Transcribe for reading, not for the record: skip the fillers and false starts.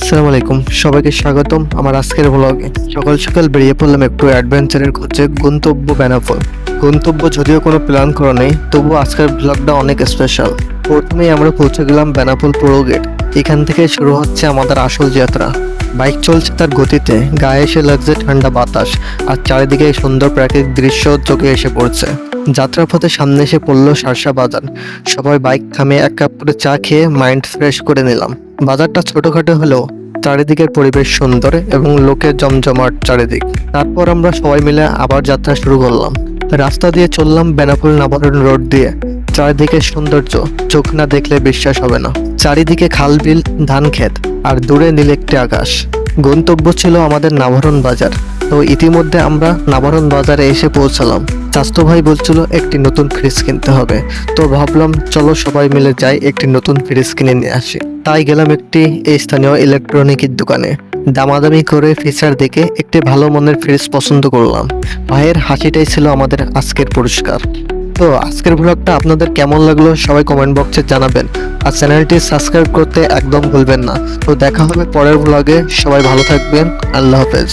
আসসালামু আলাইকুম, সবাইকে স্বাগতম আমার আজকের ব্লগে। সকাল সকাল বেরিয়ে পড়লাম একটু অ্যাডভেঞ্চারের খোঁজে গন্তব্য বেনাপোল। গন্তব্য যদিও কোনো প্ল্যান করা নেই, তবু আজকের ব্লগটা অনেক স্পেশাল। প্রথমেই আমরা পৌঁছে গেলাম বেনাপোল পুরো গেট। এখান থেকে শুরু হচ্ছে আমাদের আসল যাত্রা। বাইক চলছে তার গতিতে, গায়ে এসে লাগছে ঠান্ডা বাতাস, আর চারিদিকে সুন্দর প্রাকৃতিক দৃশ্য চোখে এসে পড়ছে। যাত্রার পথে সামনে এসে পড়লো শার্শা বাজার। সবাই বাইক থামিয়ে এক কাপ করে চা খেয়ে মাইন্ড ফ্রেশ করে নিলাম। বাজারটা ছোটখাটো হলেও চারিদিকের পরিবেশ সুন্দর এবং লোকের জমজমাট চারিদিক। তারপর আমরা সবাই মিলে আবার যাত্রা শুরু করলাম। রাস্তা দিয়ে চললাম বেনাপোল নাভারণ রোড দিয়ে। চারিদিকে সৌন্দর্য চোখ না দেখলে বিশ্বাস হবে না। চারিদিকে খাল বিল, ধান ক্ষেত, আর দূরে নীল একটি আকাশ। গন্তব্য ছিল আমাদের নাভারণ বাজার। তো ইতিমধ্যে আমরা নাভারণ বাজারে এসে পৌঁছালাম। স্বাস্থ্য ভাই বলছিল একটি নতুন ফ্রিজ কিনতে হবে, তো ভাবলাম চলো সবাই মিলে যাই একটি নতুন ফ্রিজ কিনে নিয়ে আসি। তাই গেলাম একটি স্থানীয় ইলেকট্রনিকের দোকানে। দামাদামি করে ফিচার দেখে একটি ভালো মনের ফ্রিজ পছন্দ করলাম। ভাইয়ের হাসিটাই ছিল আমাদের আজকের পুরস্কার। তো আজকের ব্লগটা আপনাদের কেমন লাগলো সবাই কমেন্ট বক্সে জানাবেন, আর চ্যানেলটি সাবস্ক্রাইব করতে একদম ভুলবেন না। তো দেখা হবে পরের ব্লগে, সবাই ভালো থাকবেন, আল্লাহ হাফেজ।